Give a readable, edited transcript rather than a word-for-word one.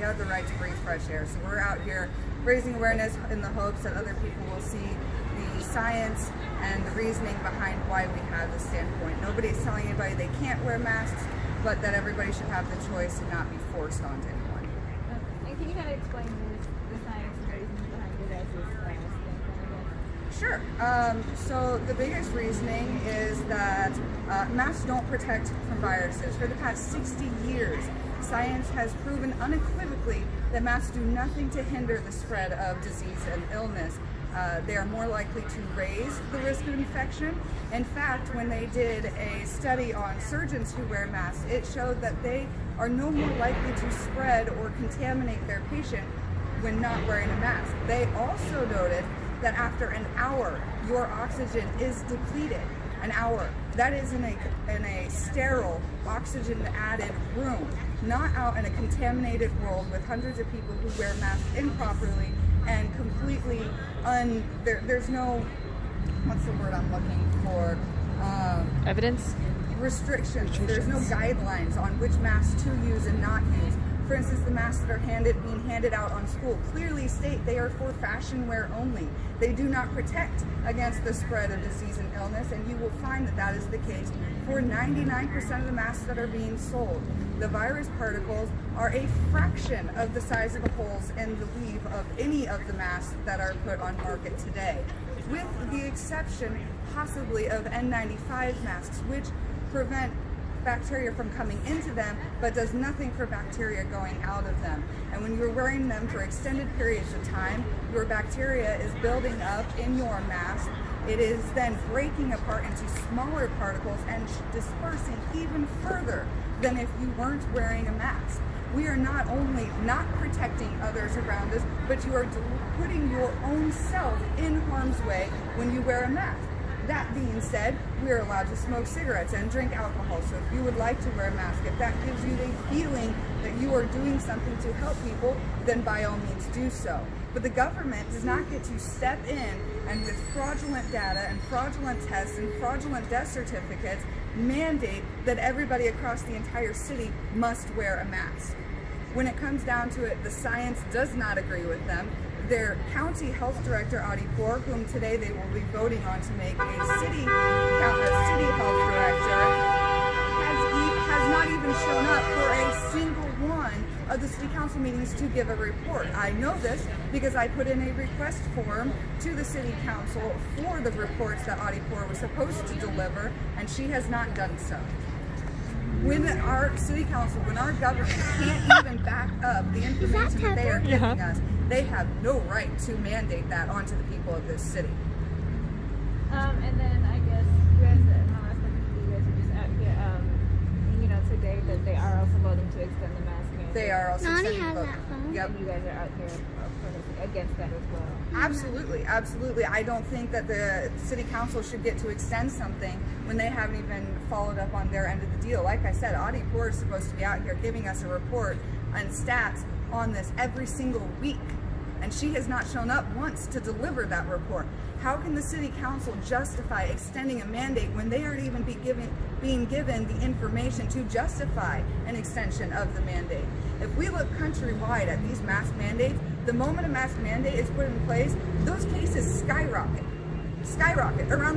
We have the right to breathe fresh air. So we're out here raising awareness in the hopes that other people will see the science and the reasoning behind why we have this standpoint. Nobody's telling anybody they can't wear masks, but that everybody should have the choice and not be forced onto anyone. And can you kind of explain the science and reasoning behind it as this standpoint? Sure. So the biggest reasoning is that masks don't protect from viruses. For the past 60 years, science has proven unequivocally that masks do nothing to hinder the spread of disease and illness. They are more likely to raise the risk of infection. In fact, when they did a study on surgeons who wear masks, it showed that they are no more likely to spread or contaminate their patient when not wearing a mask. They also noted that after an hour, your oxygen is depleted. An hour. That is in a sterile, oxygen-added room, not out in a contaminated world with hundreds of people who wear masks improperly and completely there's no, what's the word I'm looking for? Evidence? Restrictions. There's no guidelines on which masks to use and not use. For instance, the masks that are being handed out on school clearly state they are for fashion wear only. They do not protect against the spread of disease and illness, and you will find that that is the case for 99% of the masks that are being sold. The virus particles are a fraction of the size of the holes in the weave of any of the masks that are put on market today, with the exception possibly of N95 masks, which prevent bacteria from coming into them, but does nothing for bacteria going out of them. And when you're wearing them for extended periods of time, your bacteria is building up in your mask. It is then breaking apart into smaller particles and dispersing even further than if you weren't wearing a mask. We are not only not protecting others around us, but you are putting your own self in harm's way when you wear a mask. That being said, we are allowed to smoke cigarettes and drink alcohol, so if you would like to wear a mask, if that gives you the feeling that you are doing something to help people, then by all means do so. But the government does not get to step in and with fraudulent data and fraudulent tests and fraudulent death certificates mandate that everybody across the entire city must wear a mask. When it comes down to it, the science does not agree with them. Their county health director, Audie Poor, whom today they will be voting on to make a city health director, has not even shown up for a single one of the city council meetings to give a report. I know this because I put in a request form to the city council for the reports that Audie Poor was supposed to deliver, and she has not done so. When our city council, when our government can't even back up the information that they are giving us, they have no right to mandate that onto the people of this city. And then I guess you guys, my last question for you guys are just out here, today that they are also voting to extend the mask mandate. They are also extending voting. Yep. And you guys are out here against that as well. Absolutely, absolutely. I don't think that the city council should get to extend something when they haven't even followed up on their end of the deal. Like I said, Audie Poor is supposed to be out here giving us a report and stats on this every single week, and she has not shown up once to deliver that report. How can the city council justify extending a mandate when they aren't even being given the information to justify an extension of the mandate? If we look countrywide at these mask mandates, the moment a mask mandate is put in place, those cases skyrocket around